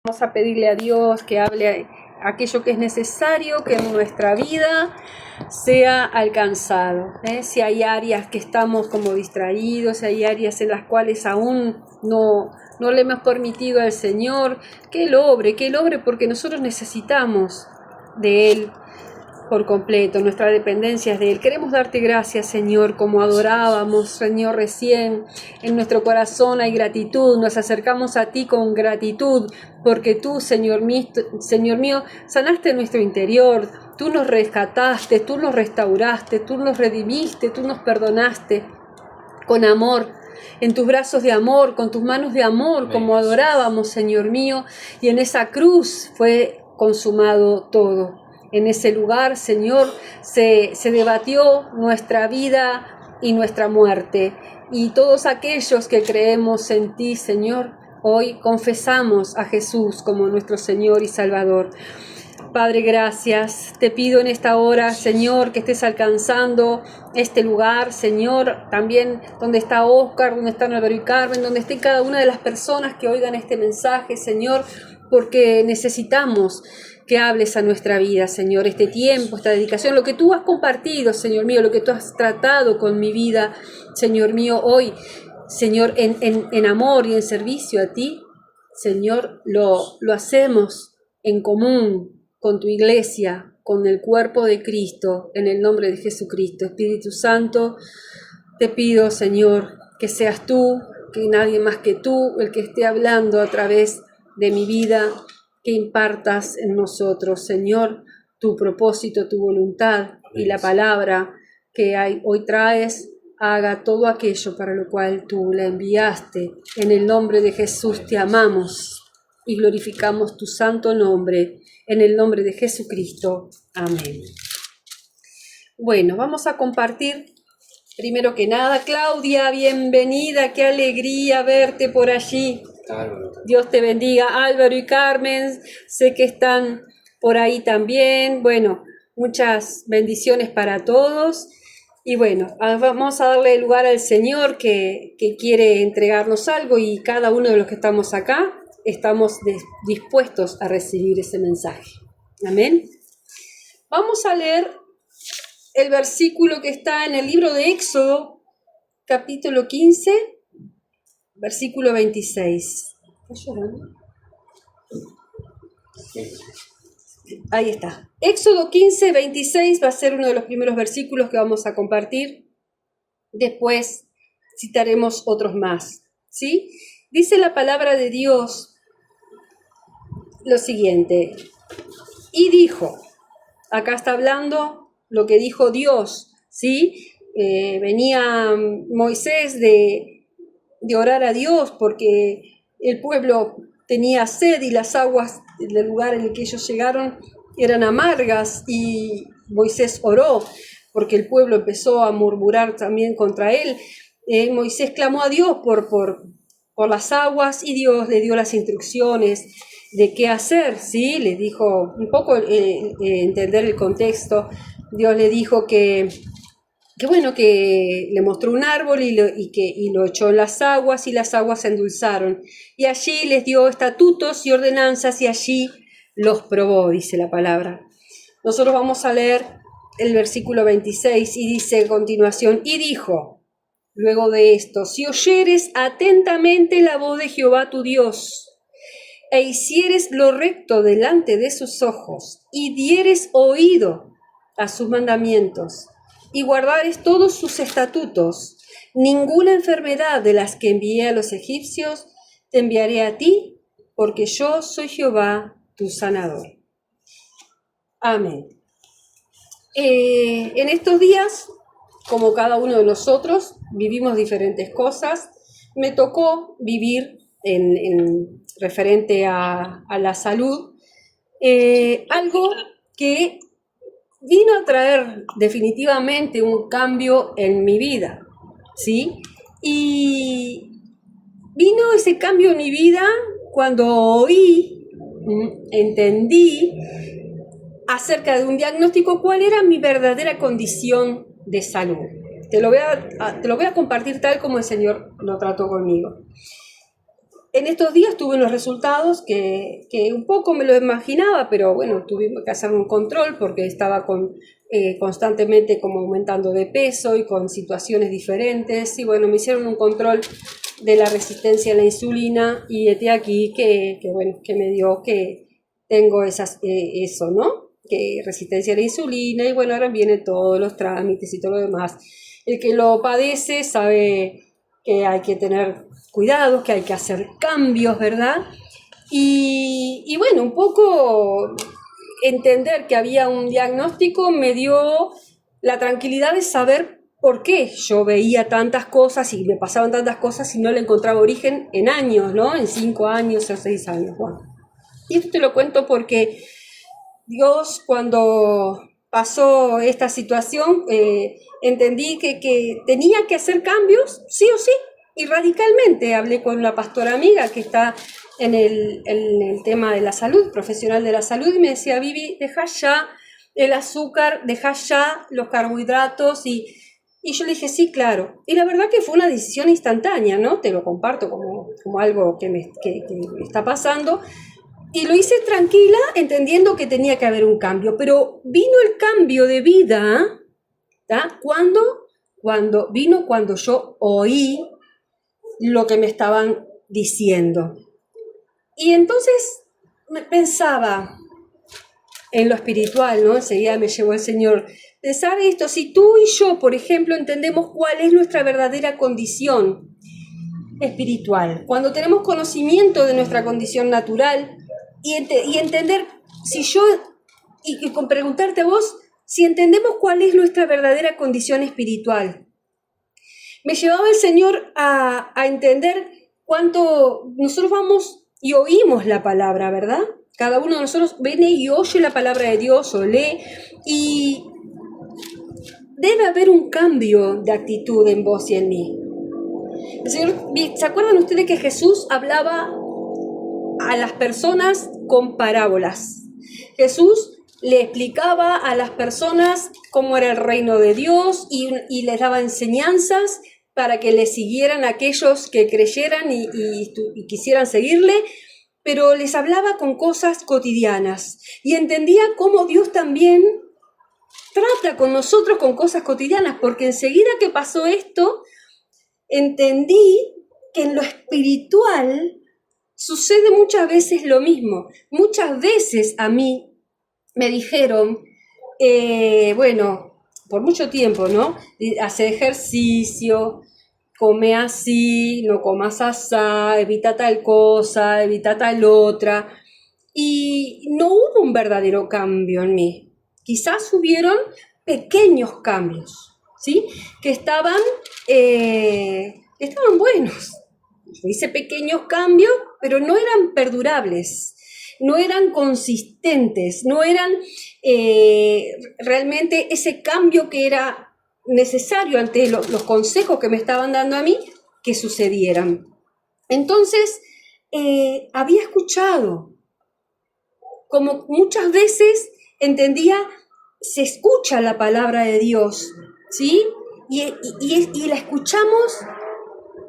Vamos a pedirle a Dios que hable aquello que es necesario, que en nuestra vida sea alcanzado. Si hay áreas que estamos como distraídos, si hay áreas en las cuales aún no le hemos permitido al Señor, que Él obre, porque nosotros necesitamos de Él por completo, nuestra dependencia es de Él. Queremos darte gracias, Señor, como adorábamos, Señor, recién. En nuestro corazón hay gratitud, nos acercamos a ti con gratitud, porque tú, Señor mío, sanaste nuestro interior, tú nos rescataste, tú nos restauraste, tú nos redimiste, tú nos perdonaste con amor. En tus brazos de amor, con tus manos de amor, como adorábamos, Señor mío, y en esa cruz fue consumado todo. En ese lugar, Señor, se debatió nuestra vida y nuestra muerte. Y todos aquellos que creemos en ti, Señor, hoy confesamos a Jesús como nuestro Señor y Salvador. Padre, gracias. Te pido en esta hora, Señor, que estés alcanzando este lugar, Señor, también donde está Óscar, donde está Álvaro y Carmen, donde esté cada una de las personas que oigan este mensaje, Señor, porque necesitamos que hables a nuestra vida, Señor, este tiempo, esta dedicación, lo que tú has compartido, Señor mío, lo que tú has tratado con mi vida, Señor mío, hoy, Señor, en amor y en servicio a ti, Señor, lo hacemos en común con tu iglesia, con el cuerpo de Cristo, en el nombre de Jesucristo. Espíritu Santo, te pido, Señor, que seas tú, que nadie más que tú, el que esté hablando a través de mi vida, que impartas en nosotros, Señor, tu propósito, tu voluntad y la palabra que hoy traes, haga todo aquello para lo cual tú la enviaste. En el nombre de Jesús te amamos y glorificamos tu santo nombre, en el nombre de Jesucristo. Amén. Bueno, vamos a compartir, primero que nada, Claudia, bienvenida, qué alegría verte por allí. Dios te bendiga, Álvaro y Carmen, sé que están por ahí también. Bueno, muchas bendiciones para todos. Y bueno, vamos a darle lugar al Señor que quiere entregarnos algo, y cada uno de los que estamos acá estamos dispuestos a recibir ese mensaje. Amén. Vamos a leer el versículo que está en el libro de Éxodo, capítulo 15, versículo 26. ¿Estás llorando? Ahí está. Éxodo 15, 26 va a ser uno de los primeros versículos que vamos a compartir. Después citaremos otros más, ¿sí? Dice la palabra de Dios lo siguiente. Y dijo, acá está hablando lo que dijo Dios, ¿sí? Venía Moisés de orar a Dios porque el pueblo tenía sed y las aguas del lugar en el que ellos llegaron eran amargas, y Moisés oró porque el pueblo empezó a murmurar también contra él. Moisés clamó a Dios por las aguas, y Dios le dio las instrucciones de qué hacer, ¿sí? Le dijo, un poco entender el contexto. Dios le dijo que le mostró un árbol y lo echó en las aguas, y las aguas se endulzaron. Y allí les dio estatutos y ordenanzas, y allí los probó, dice la palabra. Nosotros vamos a leer el versículo 26, y dice a continuación, y dijo, luego de esto, si oyeres atentamente la voz de Jehová tu Dios, e hicieres lo recto delante de sus ojos, y dieres oído a sus mandamientos, y guardares todos sus estatutos, ninguna enfermedad de las que envié a los egipcios te enviaré a ti, porque yo soy Jehová tu sanador. Amén. En estos días, como cada uno de nosotros, vivimos diferentes cosas. Me tocó vivir en referente a la salud, algo que vino a traer definitivamente un cambio en mi vida, ¿sí? Y vino ese cambio en mi vida cuando entendí acerca de un diagnóstico cuál era mi verdadera condición de salud. Te lo voy a compartir tal como el Señor lo trató conmigo. en estos días tuve unos resultados que un poco me lo imaginaba, pero bueno, tuvimos que hacer un control porque estaba constantemente como aumentando de peso y con situaciones diferentes. Y bueno, me hicieron un control de la resistencia a la insulina y este aquí bueno, que me dio que tengo eso, ¿no? Que resistencia a la insulina y bueno, ahora vienen todos los trámites y todo lo demás. El que lo padece sabe que hay que tener cuidados, que hay que hacer cambios, ¿verdad? Y bueno, un poco entender que había un diagnóstico me dio la tranquilidad de saber por qué yo veía tantas cosas y me pasaban tantas cosas y no le encontraba origen en años, ¿no? En 5 años o 6 años. Bueno, y esto te lo cuento porque Dios, cuando pasó esta situación, entendí que tenía que hacer cambios, sí o sí, y radicalmente. Hablé con una pastora amiga que está en el tema de la salud, profesional de la salud, y me decía, Vivi, deja ya el azúcar, deja ya los carbohidratos, y yo le dije, sí, claro. Y la verdad que fue una decisión instantánea, ¿no? Te lo comparto como algo que me está pasando. Y lo hice tranquila, entendiendo que tenía que haber un cambio. Pero vino el cambio de vida, ¿tá? Cuando yo oí lo que me estaban diciendo. Y entonces me pensaba en lo espiritual, ¿no? Enseguida me llevó el Señor. Pensar esto, si tú y yo, por ejemplo, entendemos cuál es nuestra verdadera condición espiritual, cuando tenemos conocimiento de nuestra condición natural y entender, y con preguntarte a vos, si entendemos cuál es nuestra verdadera condición espiritual. Me llevaba el Señor a entender cuánto nosotros vamos y oímos la palabra, ¿verdad? Cada uno de nosotros viene y oye la palabra de Dios o lee, y debe haber un cambio de actitud en vos y en mí. El Señor, ¿se acuerdan ustedes que Jesús hablaba a las personas con parábolas? Jesús le explicaba a las personas cómo era el reino de Dios y les daba enseñanzas para que le siguieran aquellos que creyeran y quisieran seguirle, pero les hablaba con cosas cotidianas y entendía cómo Dios también trata con nosotros con cosas cotidianas, porque enseguida que pasó esto, entendí que en lo espiritual sucede muchas veces lo mismo. Muchas veces a mí me dijeron, bueno, por mucho tiempo, ¿no? Hace ejercicio, come así, no comas asá, evita tal cosa, evita tal otra. Y no hubo un verdadero cambio en mí. Quizás hubieron pequeños cambios, ¿sí? Que estaban buenos. Yo hice pequeños cambios, pero no eran perdurables, no eran consistentes, no eran realmente ese cambio que era necesario ante los consejos que me estaban dando a mí que sucedieran. Entonces, había escuchado, como muchas veces entendía, se escucha la palabra de Dios, ¿sí? Y la escuchamos,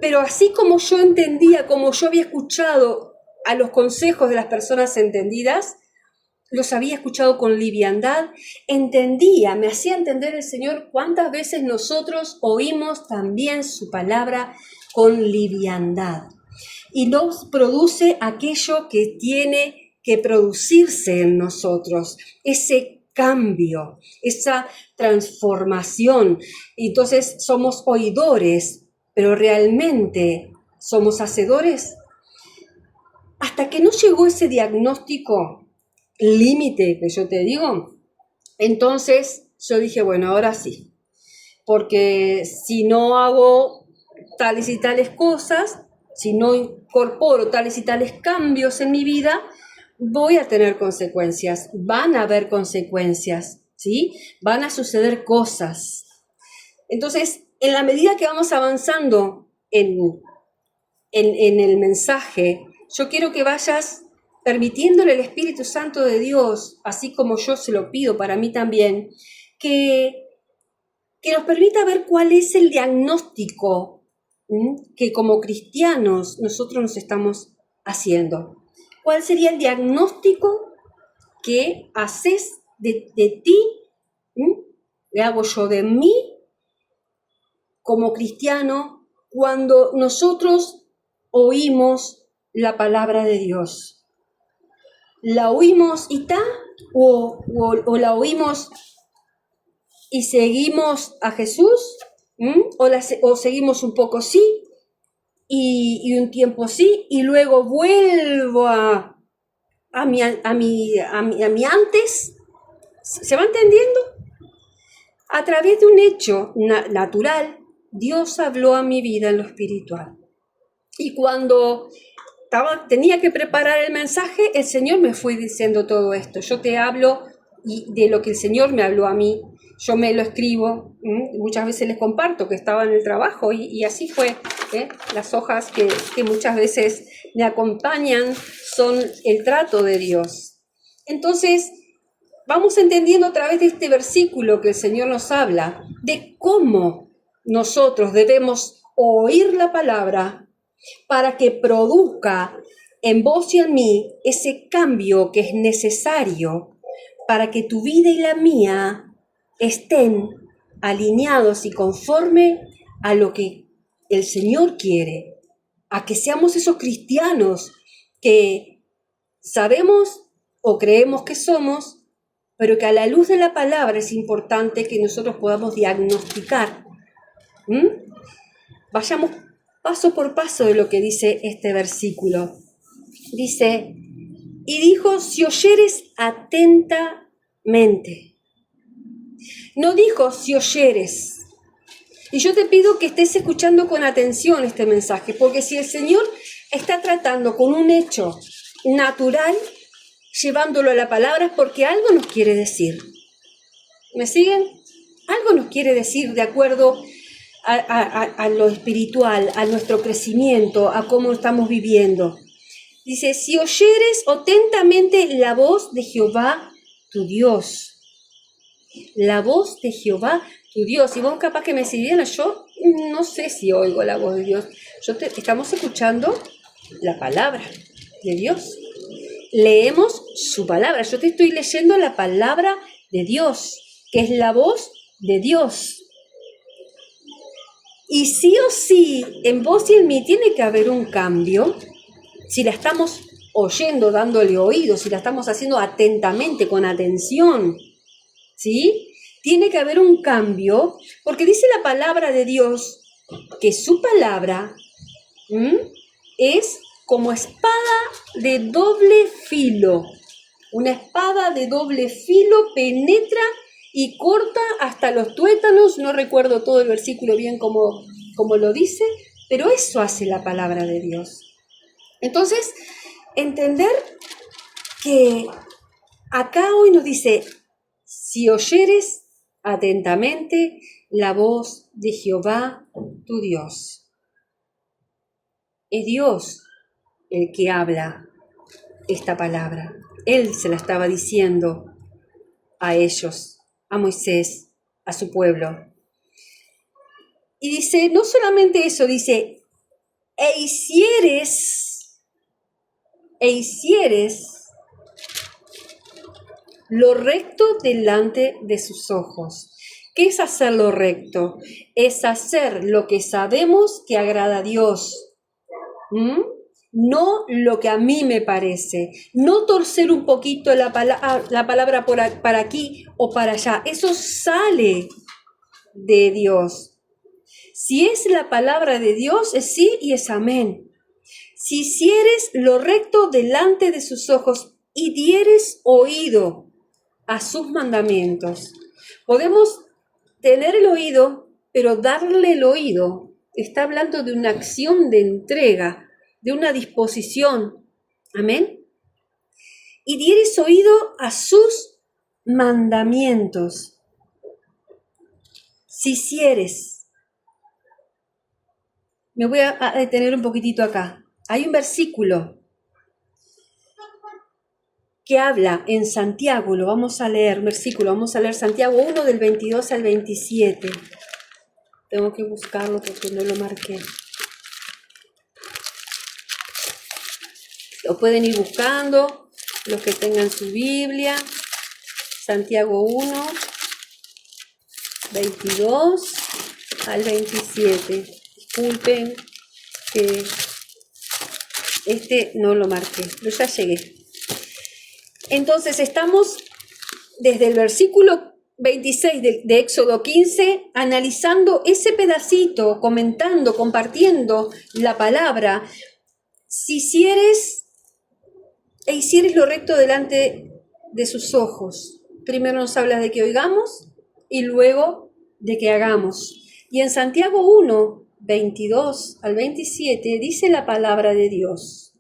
pero así como yo entendía, como yo había escuchado a los consejos de las personas entendidas, los había escuchado con liviandad, entendía, me hacía entender el Señor cuántas veces nosotros oímos también su palabra con liviandad. Y nos produce aquello que tiene que producirse en nosotros, ese cambio, esa transformación. Entonces somos oidores, pero realmente somos hacedores. Hasta que no llegó ese diagnóstico límite que yo te digo, entonces yo dije, bueno, ahora sí, porque si no hago tales y tales cosas, si no incorporo tales y tales cambios en mi vida, voy a tener consecuencias, van a haber consecuencias, ¿sí? Van a suceder cosas. Entonces, en la medida que vamos avanzando en el mensaje, yo quiero que vayas permitiéndole al Espíritu Santo de Dios, así como yo se lo pido para mí también, que nos permita ver cuál es el diagnóstico que como cristianos nosotros nos estamos haciendo? ¿Cuál sería el diagnóstico que haces de ti? ¿Le hago yo de mí como cristiano cuando nosotros oímos la palabra de Dios? ¿La oímos y ta? ¿O la oímos y seguimos a Jesús? ¿O seguimos un poco sí y un tiempo sí y luego vuelvo a mi antes? ¿Se va entendiendo? A través de un hecho natural, Dios habló a mi vida en lo espiritual. Y cuando tenía que preparar el mensaje, el Señor me fue diciendo todo esto. Yo te hablo de lo que el Señor me habló a mí. Yo me lo escribo, muchas veces les comparto que estaba en el trabajo y así fue. Las hojas que muchas veces me acompañan son el trato de Dios. Entonces, vamos entendiendo a través de este versículo que el Señor nos habla de cómo nosotros debemos oír la palabra para que produzca en vos y en mí ese cambio que es necesario para que tu vida y la mía estén alineados y conforme a lo que el Señor quiere, a que seamos esos cristianos que sabemos o creemos que somos, pero que a la luz de la palabra es importante que nosotros podamos diagnosticar. Vayamos paso por paso de lo que dice este versículo. Dice, y dijo, si oyeres atentamente. No dijo, si oyeres. Y yo te pido que estés escuchando con atención este mensaje, porque si el Señor está tratando con un hecho natural, llevándolo a la palabra, es porque algo nos quiere decir. ¿Me siguen? Algo nos quiere decir de acuerdo a lo espiritual, a nuestro crecimiento, a cómo estamos viviendo. Dice, si oyeres atentamente la voz de Jehová, tu Dios. La voz de Jehová, tu Dios. Y vos capaz que me siguieran, yo no sé si oigo la voz de Dios. Estamos escuchando la palabra de Dios. Leemos su palabra. Yo te estoy leyendo la palabra de Dios, que es la voz de Dios. Y sí o sí, en vos y en mí tiene que haber un cambio. Si la estamos oyendo, dándole oído, si la estamos haciendo atentamente, con atención, ¿sí? Tiene que haber un cambio, porque dice la palabra de Dios que su palabra es como espada de doble filo. Una espada de doble filo penetra y corta hasta los tuétanos. No recuerdo todo el versículo bien como lo dice, pero eso hace la palabra de Dios. Entonces, entender que acá hoy nos dice, si oyeres atentamente la voz de Jehová, tu Dios. Es Dios el que habla esta palabra. Él se la estaba diciendo a ellos, a Moisés, a su pueblo. Y dice, no solamente eso, dice, e hicieres lo recto delante de sus ojos. ¿Qué es hacer lo recto? Es hacer lo que sabemos que agrada a Dios. No lo que a mí me parece. No torcer un poquito la palabra para aquí o para allá. Eso sale de Dios. Si es la palabra de Dios, es sí y es amén. Si hicieres lo recto delante de sus ojos y dieres oído a sus mandamientos. Podemos tener el oído, pero darle el oído está hablando de una acción de entrega, de una disposición. Amén. Y dieres oído a sus mandamientos. Si hicieres. Me voy a detener un poquitito acá. Hay un versículo que habla en Santiago, lo vamos a leer, vamos a leer Santiago 1 del 22 al 27. Tengo que buscarlo porque no lo marqué. Lo pueden ir buscando los que tengan su Biblia. Santiago 1, 22 al 27. Disculpen que no lo marqué, pero ya llegué. Entonces estamos desde el versículo 26 de Éxodo 15, analizando ese pedacito, comentando, compartiendo la palabra. Si hicieres lo recto delante de sus ojos. Primero nos habla de que oigamos y luego de que hagamos. Y en Santiago 1, 22 al 27 dice la palabra de Dios: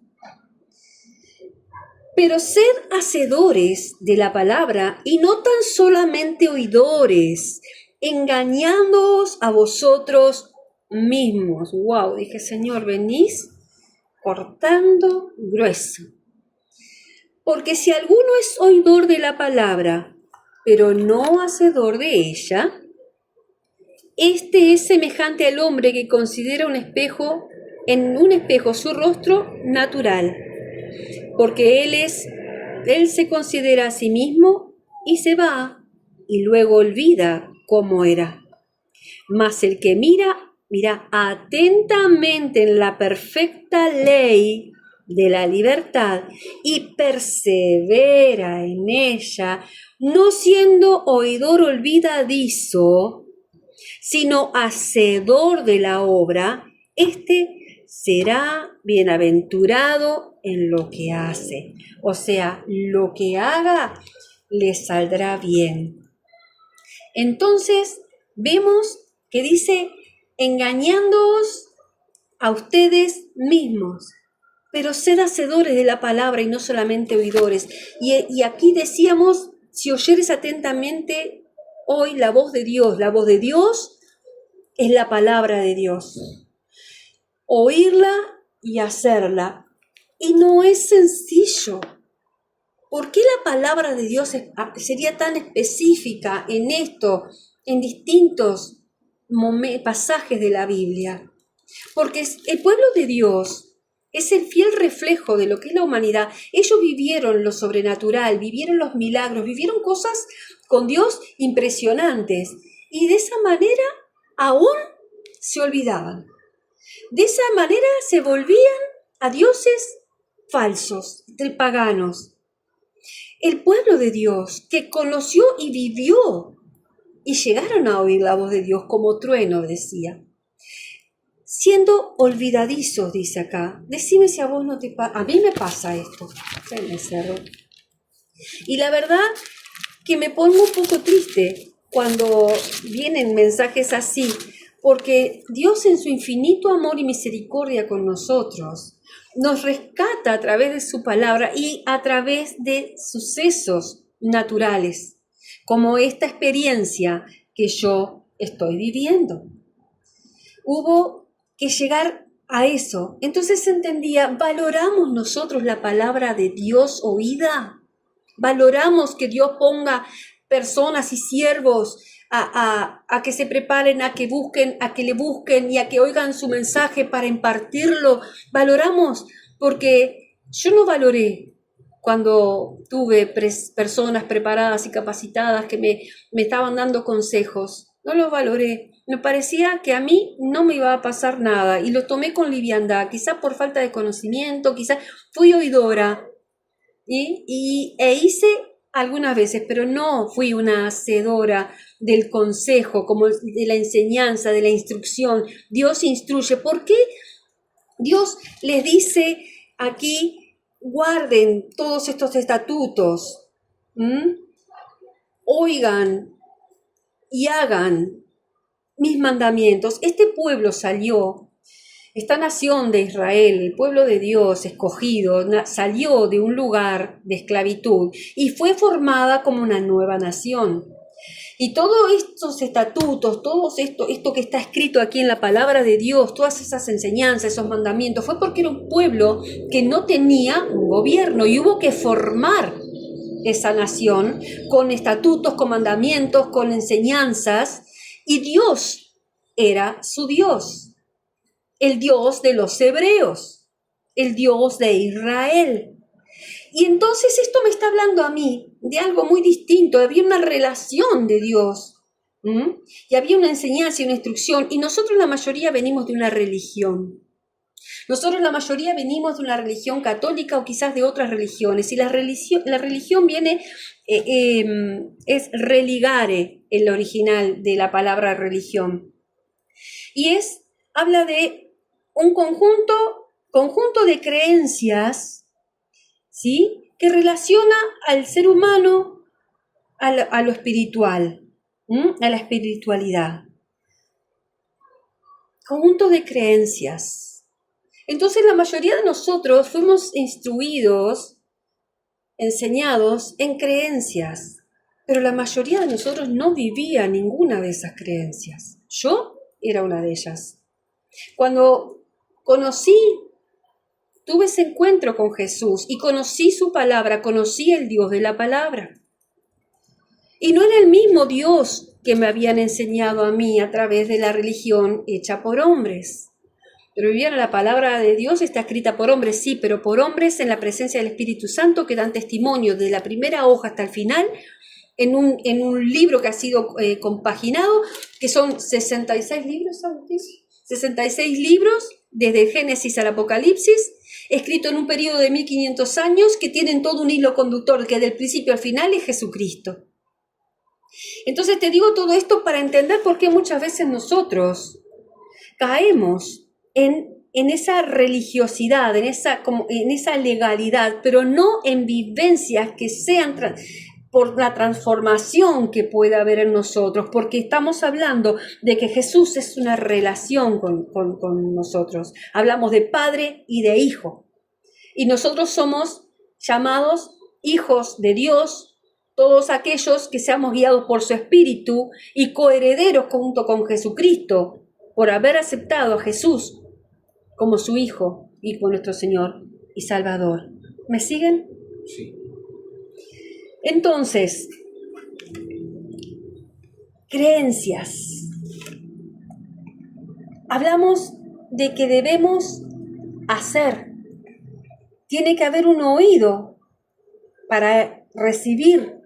pero sed hacedores de la palabra y no tan solamente oidores, engañándoos a vosotros mismos. Wow, dije, Señor, venís cortando grueso. Porque si alguno es oidor de la palabra, pero no hacedor de ella, este es semejante al hombre que considera en un espejo su rostro natural, porque él se considera a sí mismo y se va y luego olvida cómo era. Mas el que mira atentamente en la perfecta ley de la libertad y persevera en ella, no siendo oidor olvidadizo, sino hacedor de la obra, este será bienaventurado en lo que hace. O sea, lo que haga le saldrá bien. Entonces, vemos que dice, engañándoos a ustedes mismos, pero sed hacedores de la palabra y no solamente oidores. Y aquí decíamos, si oyeres atentamente hoy la voz de Dios es la palabra de Dios. Oírla y hacerla. Y no es sencillo. ¿Por qué la palabra de Dios sería tan específica en esto, en distintos pasajes de la Biblia? Porque el pueblo de Dios es el fiel reflejo de lo que es la humanidad. Ellos vivieron lo sobrenatural, vivieron los milagros, vivieron cosas con Dios impresionantes. Y de esa manera aún se olvidaban. De esa manera se volvían a dioses falsos, paganos. El pueblo de Dios que conoció y vivió y llegaron a oír la voz de Dios como trueno, decía. Siendo olvidadizos, dice acá. Decime si a vos no te pasa. A mí me pasa esto. Se me cerró. Y la verdad que me pongo un poco triste cuando vienen mensajes así, porque Dios en su infinito amor y misericordia con nosotros nos rescata a través de su palabra y a través de sucesos naturales, como esta experiencia que yo estoy viviendo. Hubo que llegar a eso. Entonces se entendía, ¿valoramos nosotros la palabra de Dios oída? ¿Valoramos que Dios ponga personas y siervos a que se preparen, a que le busquen y a que oigan su mensaje para impartirlo? Valoramos, porque yo no valoré cuando tuve personas preparadas y capacitadas que me estaban dando consejos. No los valoré. Me parecía que a mí no me iba a pasar nada y lo tomé con liviandad, quizá por falta de conocimiento, quizá fui oidora e hice algunas veces, pero no fui una hacedora del consejo, como de la enseñanza, de la instrucción. Dios instruye. ¿Por qué Dios les dice aquí, guarden todos estos estatutos? Oigan y hagan mis mandamientos. Este pueblo salió, esta nación de Israel, el pueblo de Dios escogido, salió de un lugar de esclavitud y fue formada como una nueva nación. Y todos estos estatutos, todo esto que está escrito aquí en la palabra de Dios, todas esas enseñanzas, esos mandamientos, fue porque era un pueblo que no tenía un gobierno y hubo que formar esa nación con estatutos, con mandamientos, con enseñanzas. Y Dios era su Dios, el Dios de los hebreos. el Dios de Israel. Y entonces esto me está hablando a mí de algo muy distinto. Había una relación de Dios, ¿m? Y había una enseñanza y una instrucción, y nosotros la mayoría venimos de una religión. Nosotros la mayoría venimos de una religión católica o quizás de otras religiones, y la religión viene, es religare, el original de la palabra religión, y habla de un conjunto de creencias, ¿sí?, que relaciona al ser humano a lo espiritual, a la espiritualidad. Conjunto de creencias. Entonces la mayoría de nosotros fuimos instruidos, enseñados en creencias, pero la mayoría de nosotros no vivía ninguna de esas creencias. Yo era una de ellas. Cuando tuve ese encuentro con Jesús y conocí su palabra, conocí el Dios de la palabra. Y no era el mismo Dios que me habían enseñado a mí a través de la religión hecha por hombres. Pero bien, la palabra de Dios está escrita por hombres, sí, pero por hombres en la presencia del Espíritu Santo que dan testimonio de la primera hoja hasta el final en un libro que ha sido compaginado, que son 66 libros, ¿sabes? 66 libros, desde Génesis al Apocalipsis, escrito en un periodo de 1500 años, que tienen todo un hilo conductor que del principio al final es Jesucristo. Entonces te digo todo esto para entender por qué muchas veces nosotros caemos en esa religiosidad, en esa legalidad, pero no en vivencias que sean por la transformación que pueda haber en nosotros, porque estamos hablando de que Jesús es una relación con nosotros. Hablamos de padre y de hijo, y nosotros somos llamados hijos de Dios, todos aquellos que seamos guiados por su Espíritu y coherederos junto con Jesucristo, por haber aceptado a Jesús como su Hijo y como nuestro Señor y Salvador. ¿Me siguen? Sí. Entonces, creencias. Hablamos de que debemos hacer. Tiene que haber un oído para recibir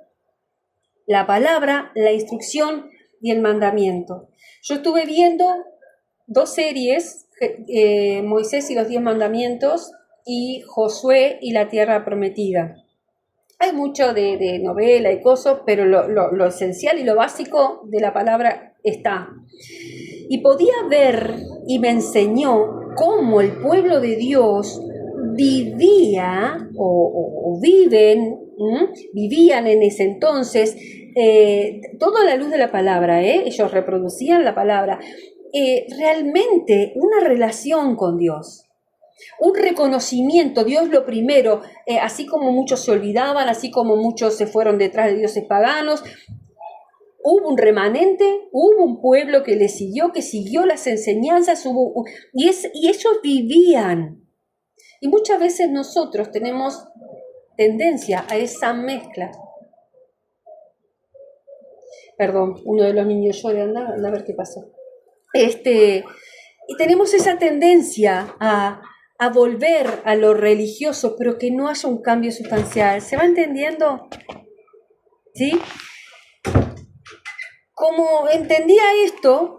la palabra, la instrucción y el mandamiento. Yo estuve viendo 2 series, Moisés y los 10 mandamientos y Josué y la tierra prometida. Hay mucho de novela y cosas, pero lo esencial y lo básico de la palabra está. Y podía ver y me enseñó cómo el pueblo de Dios vivía vivían en ese entonces, toda la luz de la palabra, ellos reproducían la palabra, realmente una relación con Dios. Un reconocimiento, Dios lo primero, así como muchos se olvidaban, así como muchos se fueron detrás de dioses paganos, hubo un remanente, hubo un pueblo que le siguió, que siguió las enseñanzas, y ellos vivían. Y muchas veces nosotros tenemos tendencia a esa mezcla. Perdón, uno de los niños llora, anda a ver qué pasó. Y tenemos esa tendencia a volver a lo religioso, pero que no haya un cambio sustancial. ¿Se va entendiendo? ¿Sí? Como entendía esto,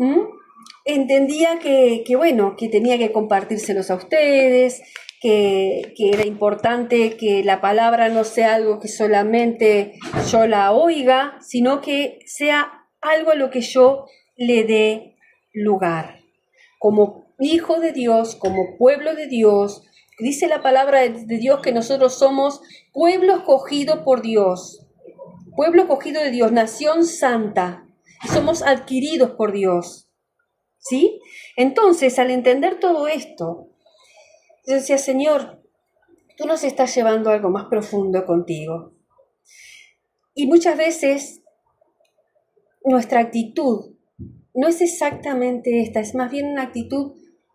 entendía que tenía que compartírselos a ustedes, que era importante que la palabra no sea algo que solamente yo la oiga, sino que sea algo a lo que yo le dé lugar. Como hijo de Dios, como pueblo de Dios, dice la palabra de Dios que nosotros somos pueblo escogido por Dios, pueblo escogido de Dios, nación santa, somos adquiridos por Dios, ¿sí? Entonces, al entender todo esto, yo decía, Señor, tú nos estás llevando a algo más profundo contigo. Y muchas veces nuestra actitud no es exactamente esta, es más bien una actitud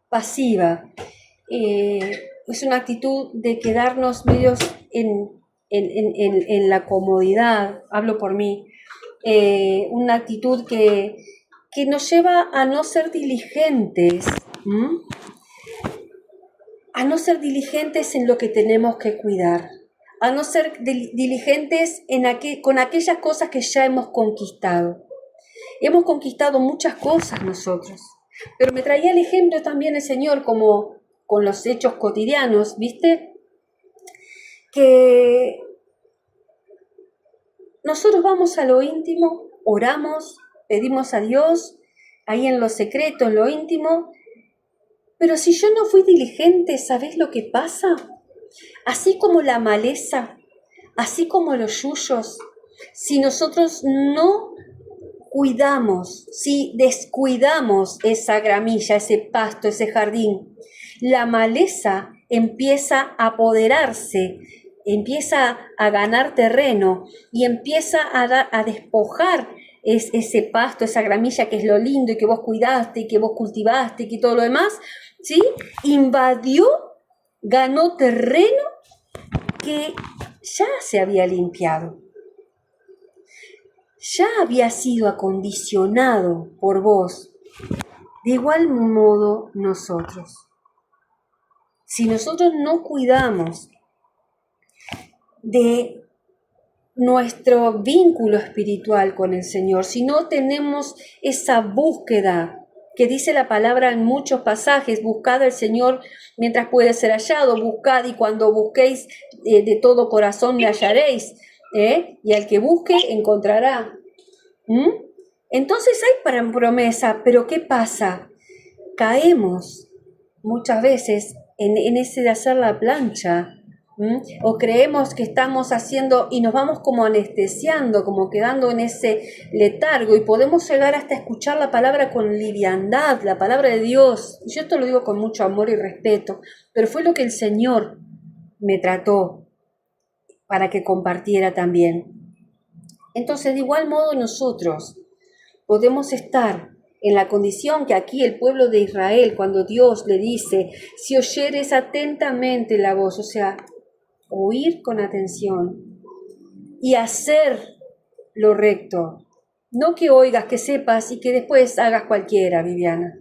pasiva. Es una actitud de quedarnos medios en la comodidad, hablo por mí. Una actitud que nos lleva a no ser diligentes, a no ser diligentes en lo que tenemos que cuidar, a no ser diligentes con aquellas cosas que ya hemos conquistado. Hemos conquistado muchas cosas nosotros, pero me traía el ejemplo también el Señor como con los hechos cotidianos, ¿viste? Que nosotros vamos a lo íntimo, oramos, pedimos a Dios, ahí en lo secreto, en lo íntimo, pero si yo no fui diligente, ¿sabés lo que pasa? Así como la maleza, así como los yuyos, si nosotros no cuidamos, si descuidamos esa gramilla, ese pasto, ese jardín, la maleza empieza a apoderarse, empieza a ganar terreno y empieza a despojar ese pasto, esa gramilla que es lo lindo y que vos cuidaste y que vos cultivaste y que todo lo demás, ¿sí? Invadió, ganó terreno que ya se había limpiado. Ya había sido acondicionado por vos. De igual modo nosotros. Si nosotros no cuidamos de nuestro vínculo espiritual con el Señor, si no tenemos esa búsqueda que dice la palabra en muchos pasajes, buscad al Señor mientras puede ser hallado, buscad y cuando busquéis de todo corazón le hallaréis, y al que busque encontrará. Entonces hay promesa, pero ¿qué pasa? Caemos muchas veces en ese de hacer la plancha, o creemos que estamos haciendo y nos vamos como anestesiando, como quedando en ese letargo y podemos llegar hasta escuchar la palabra con liviandad, la palabra de Dios. Yo esto lo digo con mucho amor y respeto, pero fue lo que el Señor me trató para que compartiera también. Entonces, de igual modo nosotros podemos estar en la condición que aquí el pueblo de Israel, cuando Dios le dice, si oyeres atentamente la voz, o sea, oír con atención y hacer lo recto. No que oigas, que sepas y que después hagas cualquiera, Viviana.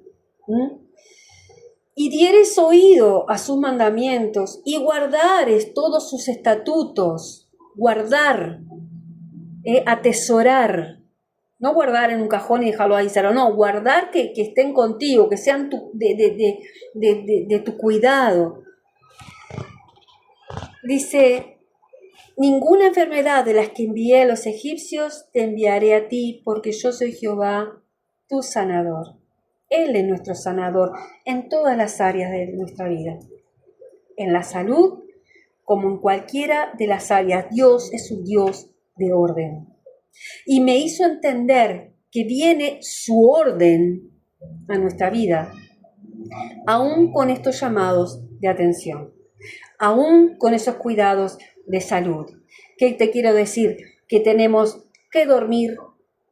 Y dieres oído a sus mandamientos y guardares todos sus estatutos, guardar, atesorar. No guardar en un cajón y dejarlo ahí cerrado, no, guardar que estén contigo, que sean de tu cuidado. Dice, ninguna enfermedad de las que envié a los egipcios te enviaré a ti, porque yo soy Jehová, tu sanador. Él es nuestro sanador en todas las áreas de nuestra vida. En la salud, como en cualquiera de las áreas, Dios es un Dios de orden. Y me hizo entender que viene su orden a nuestra vida, aún con estos llamados de atención, aún con esos cuidados de salud. ¿Qué te quiero decir? Que tenemos que dormir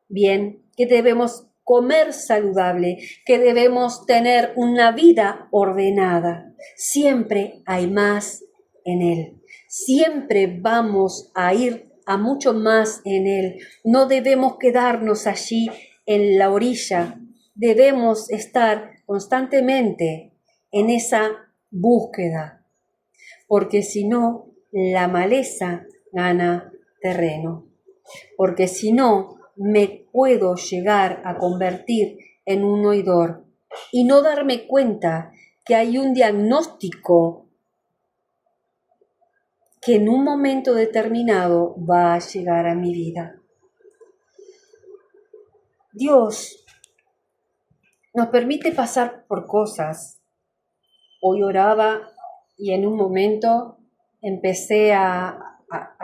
bien, que debemos comer saludable, que debemos tener una vida ordenada. Siempre hay más en Él. Siempre vamos a ir a mucho más en Él. No debemos quedarnos allí en la orilla. Debemos estar constantemente en esa búsqueda, porque si no, la maleza gana terreno. Porque si no, me puedo llegar a convertir en un oidor y no darme cuenta que hay un diagnóstico que en un momento determinado va a llegar a mi vida. Dios nos permite pasar por cosas. Hoy oraba y en un momento empecé a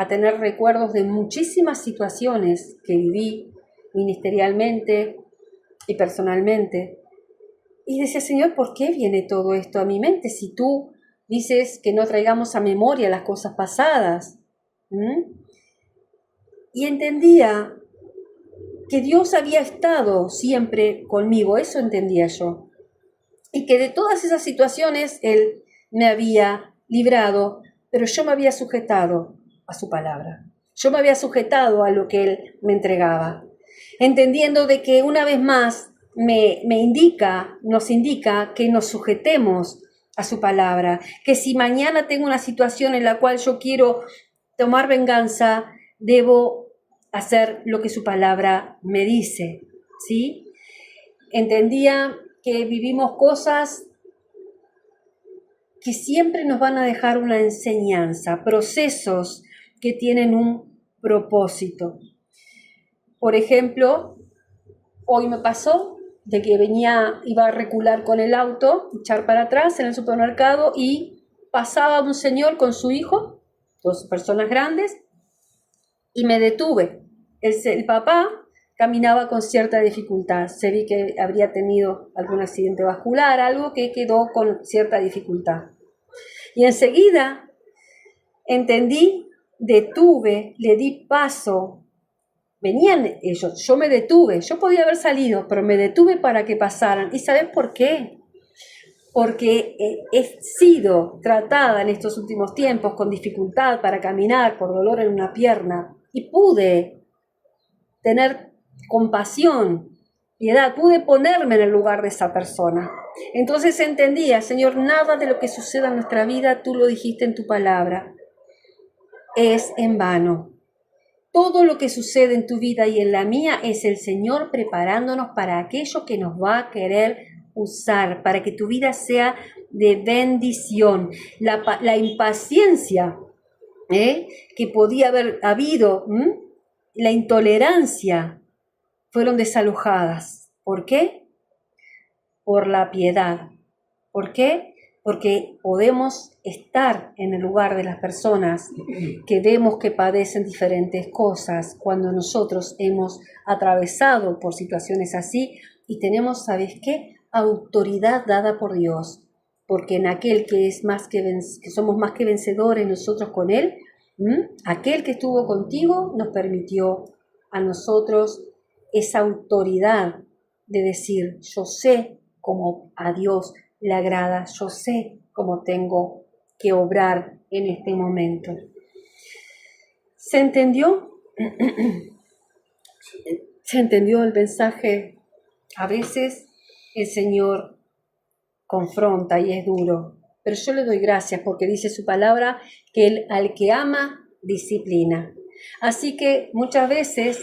tener recuerdos de muchísimas situaciones que viví ministerialmente y personalmente. Y decía, Señor, ¿por qué viene todo esto a mi mente si tú dices que no traigamos a memoria las cosas pasadas? Y entendía que Dios había estado siempre conmigo, eso entendía yo. Y que de todas esas situaciones Él me había librado, pero yo me había sujetado a su palabra. Yo me había sujetado a lo que Él me entregaba, entendiendo de que una vez más nos indica que nos sujetemos a su palabra, que si mañana tengo una situación en la cual yo quiero tomar venganza, debo hacer lo que su palabra me dice, ¿sí? Entendía que vivimos cosas que siempre nos van a dejar una enseñanza, procesos que tienen un propósito. Por ejemplo, hoy me pasó de que iba a recular con el auto, echar para atrás en el supermercado y pasaba un señor con su hijo, dos personas grandes, y me detuve. El papá caminaba con cierta dificultad, se vi que habría tenido algún accidente vascular, algo que quedó con cierta dificultad. Y enseguida entendí, detuve, le di paso. Venían ellos, yo me detuve, yo podía haber salido, pero me detuve para que pasaran. ¿Y sabes por qué? Porque he sido tratada en estos últimos tiempos con dificultad para caminar, por dolor en una pierna, y pude tener compasión, piedad, pude ponerme en el lugar de esa persona. Entonces entendía, Señor, nada de lo que suceda en nuestra vida, tú lo dijiste en tu palabra, es en vano. Todo lo que sucede en tu vida y en la mía es el Señor preparándonos para aquello que nos va a querer usar, para que tu vida sea de bendición. La impaciencia que podía haber habido, la intolerancia, fueron desalojadas. ¿Por qué? Por la piedad. ¿Por qué? Porque podemos estar en el lugar de las personas que vemos que padecen diferentes cosas cuando nosotros hemos atravesado por situaciones así y tenemos, ¿sabes qué? Autoridad dada por Dios. Porque en aquel que es que somos más que vencedores nosotros con Él, aquel que estuvo contigo nos permitió a nosotros esa autoridad de decir, yo sé cómo a Dios le agrada, yo sé cómo tengo que obrar en este momento. ¿Se entendió? ¿Se entendió el mensaje? A veces el Señor confronta y es duro, pero yo le doy gracias porque dice su palabra que Él al que ama, disciplina. Así que muchas veces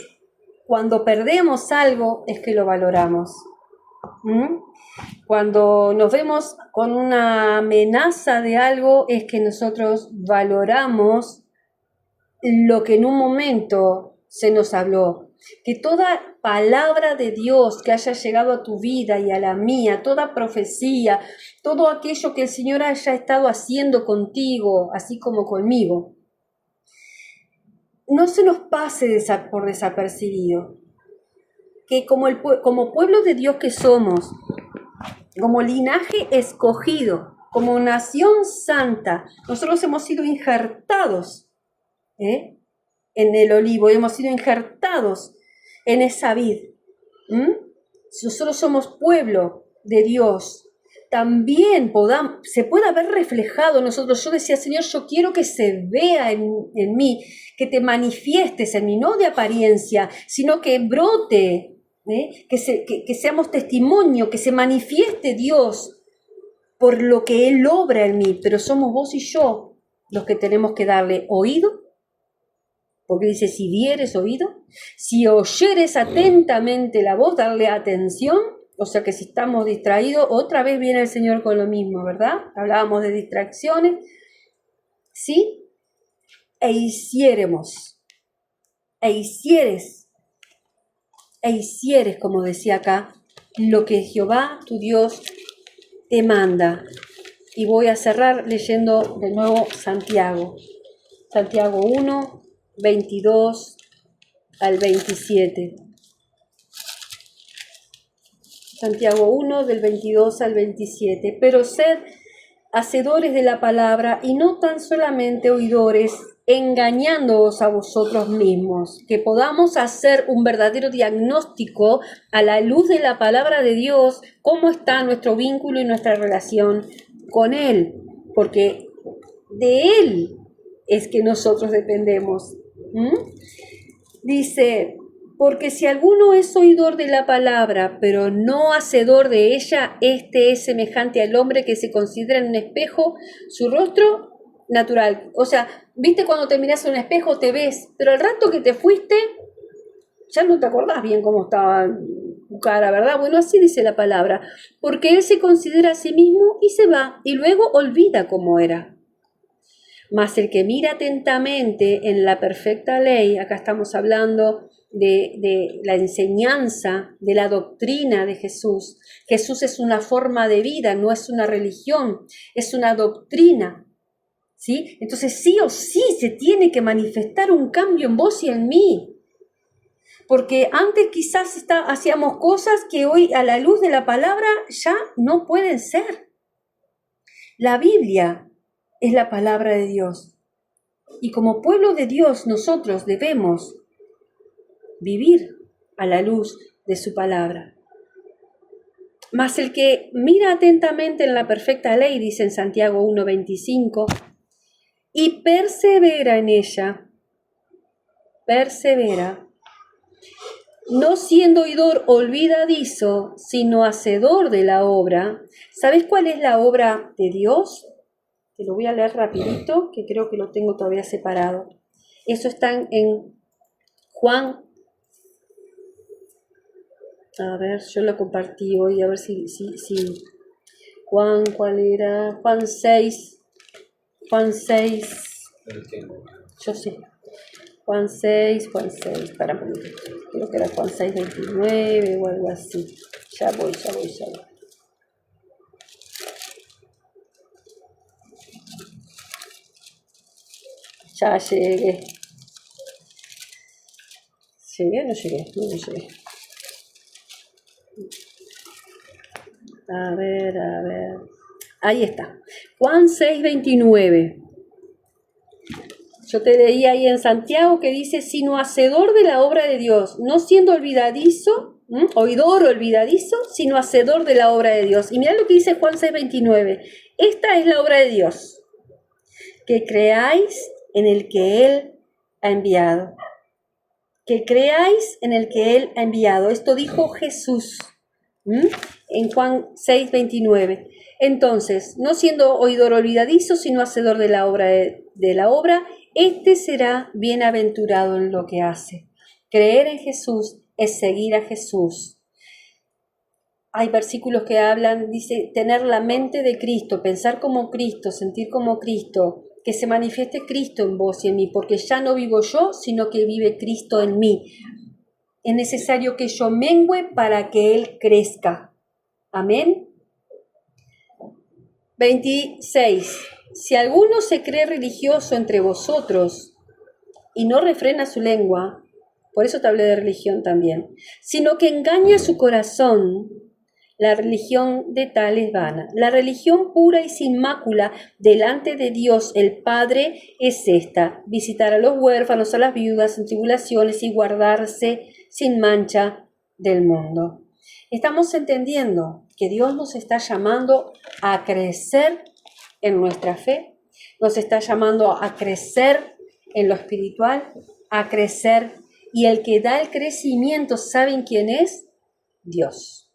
cuando perdemos algo es que lo valoramos. Cuando nos vemos con una amenaza de algo es que nosotros valoramos lo que en un momento se nos habló. Que toda palabra de Dios que haya llegado a tu vida y a la mía, toda profecía, todo aquello que el Señor haya estado haciendo contigo, así como conmigo, no se nos pase por desapercibido. Que como pueblo de Dios que somos, como linaje escogido, como nación santa, nosotros hemos sido injertados en el olivo, hemos sido injertados en esa vid. Nosotros somos pueblo de Dios. También se pueda ver reflejado en nosotros. Yo decía, Señor, yo quiero que se vea en mí, que te manifiestes en mí, no de apariencia, sino que brote. Que seamos testimonio, que se manifieste Dios por lo que Él obra en mí, pero somos vos y yo los que tenemos que darle oído, porque dice, si vieres oído, si oyeres atentamente la voz, darle atención, o sea que si estamos distraídos, otra vez viene el Señor con lo mismo, ¿verdad? Hablábamos de distracciones, ¿sí? E hicieres, como decía acá, lo que Jehová tu Dios te manda. Y voy a cerrar leyendo de nuevo Santiago 1, 22 al 27. Santiago 1, del 22 al 27. Pero sed hacedores de la palabra y no tan solamente oidores, engañándoos a vosotros mismos, que podamos hacer un verdadero diagnóstico a la luz de la palabra de Dios, cómo está nuestro vínculo y nuestra relación con Él, porque de Él es que nosotros dependemos. Dice, Porque si alguno es oidor de la palabra, pero no hacedor de ella, este es semejante al hombre que se considera en un espejo su rostro natural. O sea, viste cuando te miras en un espejo, te ves, pero al rato que te fuiste, ya no te acordás bien cómo estaba tu cara, ¿verdad? Bueno, así dice la palabra. Porque él se considera a sí mismo y se va, y luego olvida cómo era. Mas el que mira atentamente en la perfecta ley, acá estamos hablando de la enseñanza, de la doctrina de Jesús. Jesús es una forma de vida, no es una religión, es una doctrina, ¿sí? Entonces sí o sí se tiene que manifestar un cambio en vos y en mí. Porque antes quizás hacíamos cosas que hoy a la luz de la palabra ya no pueden ser. La Biblia es la palabra de Dios. Y como pueblo de Dios nosotros debemos vivir a la luz de su palabra. Mas el que mira atentamente en la perfecta ley, dice en Santiago 1:25, y persevera en ella, persevera, no siendo oidor olvidadizo, sino hacedor de la obra. ¿Sabes cuál es la obra de Dios? Te lo voy a leer rapidito, que creo que lo tengo todavía separado. Eso está en Juan. A ver, yo lo compartí hoy, a ver si Juan, ¿cuál era? Juan 6, yo sé. Juan 6, para un poquito. Creo que era Juan 6:29 o algo así. Ya voy. Ya llegué. ¿Llegué o no llegué? No llegué. A ver. Ahí está. Juan 6:29. Yo te leí ahí en Santiago que dice, sino hacedor de la obra de Dios, no siendo olvidadizo, oidor olvidadizo, sino hacedor de la obra de Dios. Y mirá lo que dice Juan 6:29. Esta es la obra de Dios, que creáis en el que Él ha enviado. Que creáis en el que Él ha enviado. Esto dijo Jesús en Juan 6:29. Entonces, no siendo oidor olvidadizo, sino hacedor de la obra, este será bienaventurado en lo que hace. Creer en Jesús es seguir a Jesús. Hay versículos que hablan, dice, tener la mente de Cristo, pensar como Cristo, sentir como Cristo, que se manifieste Cristo en vos y en mí, porque ya no vivo yo, sino que vive Cristo en mí. Es necesario que yo mengüe para que Él crezca. Amén. 26. Si alguno se cree religioso entre vosotros y no refrena su lengua, por eso te hablé de religión también, sino que engaña su corazón, la religión de tal es vana. La religión pura y sin mácula delante de Dios el Padre es esta: visitar a los huérfanos, a las viudas en tribulaciones y guardarse sin mancha del mundo. Estamos entendiendo que Dios nos está llamando a crecer en nuestra fe, nos está llamando a crecer en lo espiritual, a crecer, y el que da el crecimiento, ¿saben quién es? Dios.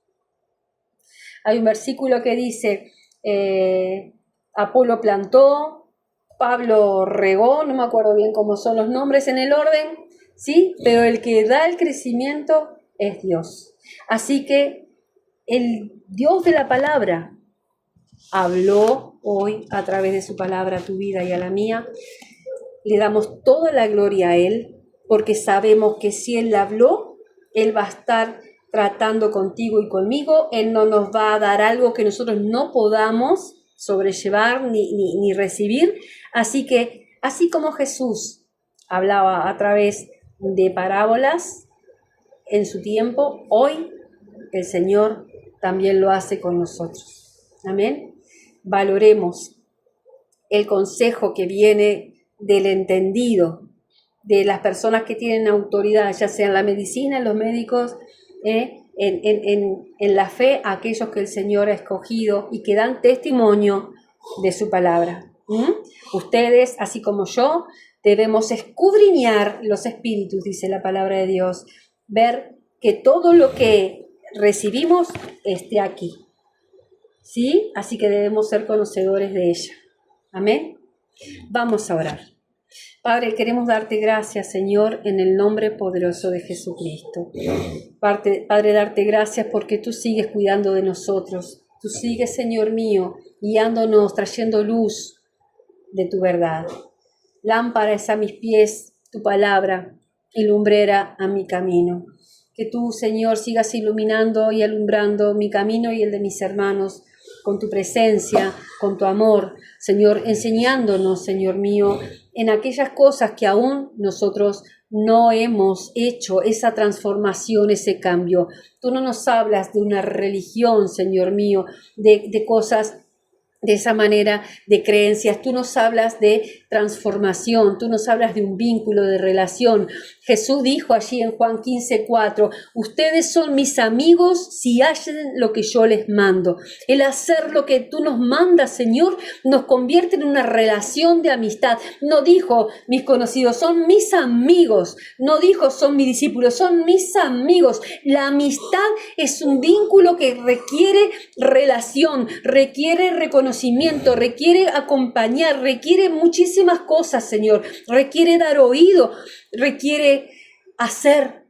Hay un versículo que dice, Apolo plantó, Pablo regó, no me acuerdo bien cómo son los nombres en el orden, ¿sí? Pero el que da el crecimiento es Dios. Así que el Dios de la palabra habló hoy a través de su palabra a tu vida y a la mía. Le damos toda la gloria a Él, porque sabemos que si Él habló, Él va a estar tratando contigo y conmigo. Él no nos va a dar algo que nosotros no podamos sobrellevar ni recibir. Así que, así como Jesús hablaba a través de parábolas en su tiempo, hoy el Señor también lo hace con nosotros. Amén. Valoremos el consejo que viene del entendido, de las personas que tienen autoridad, ya sea en la medicina, en los médicos, en la fe, aquellos que el Señor ha escogido y que dan testimonio de su palabra. Ustedes, así como yo, debemos escudriñar los espíritus, dice la palabra de Dios, ver que todo lo que recibimos esté aquí, ¿sí? Así que debemos ser conocedores de ella. Amén. Vamos a orar. Padre, queremos darte gracias, Señor, en el nombre poderoso de Jesucristo. Padre, darte gracias porque tú sigues cuidando de nosotros. Tú sigues, Señor mío, guiándonos, trayendo luz de tu verdad. Lámpara es a mis pies tu palabra y lumbrera a mi camino. Que tú, Señor, sigas iluminando y alumbrando mi camino y el de mis hermanos con tu presencia, con tu amor, Señor, enseñándonos, Señor mío, en aquellas cosas que aún nosotros no hemos hecho, esa transformación, ese cambio. Tú no nos hablas de una religión, Señor mío, de cosas de esa manera de creencias. Tú nos hablas de transformación, tú nos hablas de un vínculo de relación. Jesús dijo allí en Juan 15:4, ustedes son mis amigos si hacen lo que yo les mando. El hacer lo que tú nos mandas, Señor, nos convierte en una relación de amistad. No dijo mis conocidos, son mis amigos. No dijo son mis discípulos, son mis amigos. La amistad es un vínculo que requiere relación, requiere reconocimiento, requiere acompañar, requiere muchísimas cosas, Señor. Requiere dar oído, requiere hacer,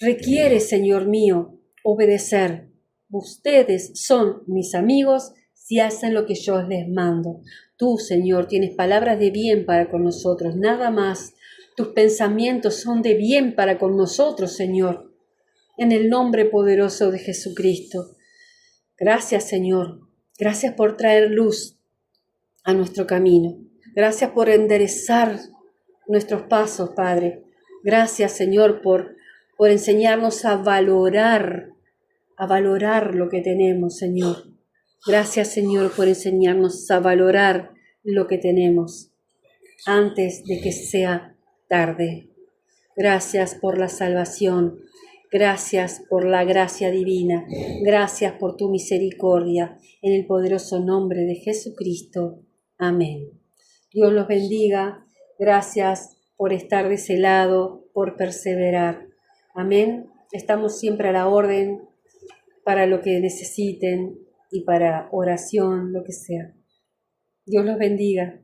requiere, Señor mío, obedecer. Ustedes son mis amigos si hacen lo que yo les mando. Tú, Señor, tienes palabras de bien para con nosotros, nada más. Tus pensamientos son de bien para con nosotros, Señor. En el nombre poderoso de Jesucristo. Gracias, Señor. Gracias por traer luz a nuestro camino. Gracias por enderezar nuestros pasos, Padre. Gracias, Señor, por enseñarnos a valorar lo que tenemos, Señor. Gracias, Señor, por enseñarnos a valorar lo que tenemos antes de que sea tarde. Gracias por la salvación. Gracias por la gracia divina. Gracias por tu misericordia. En el poderoso nombre de Jesucristo. Amén. Dios los bendiga. Gracias por estar de ese lado, por perseverar. Amén. Estamos siempre a la orden para lo que necesiten y para oración, lo que sea. Dios los bendiga.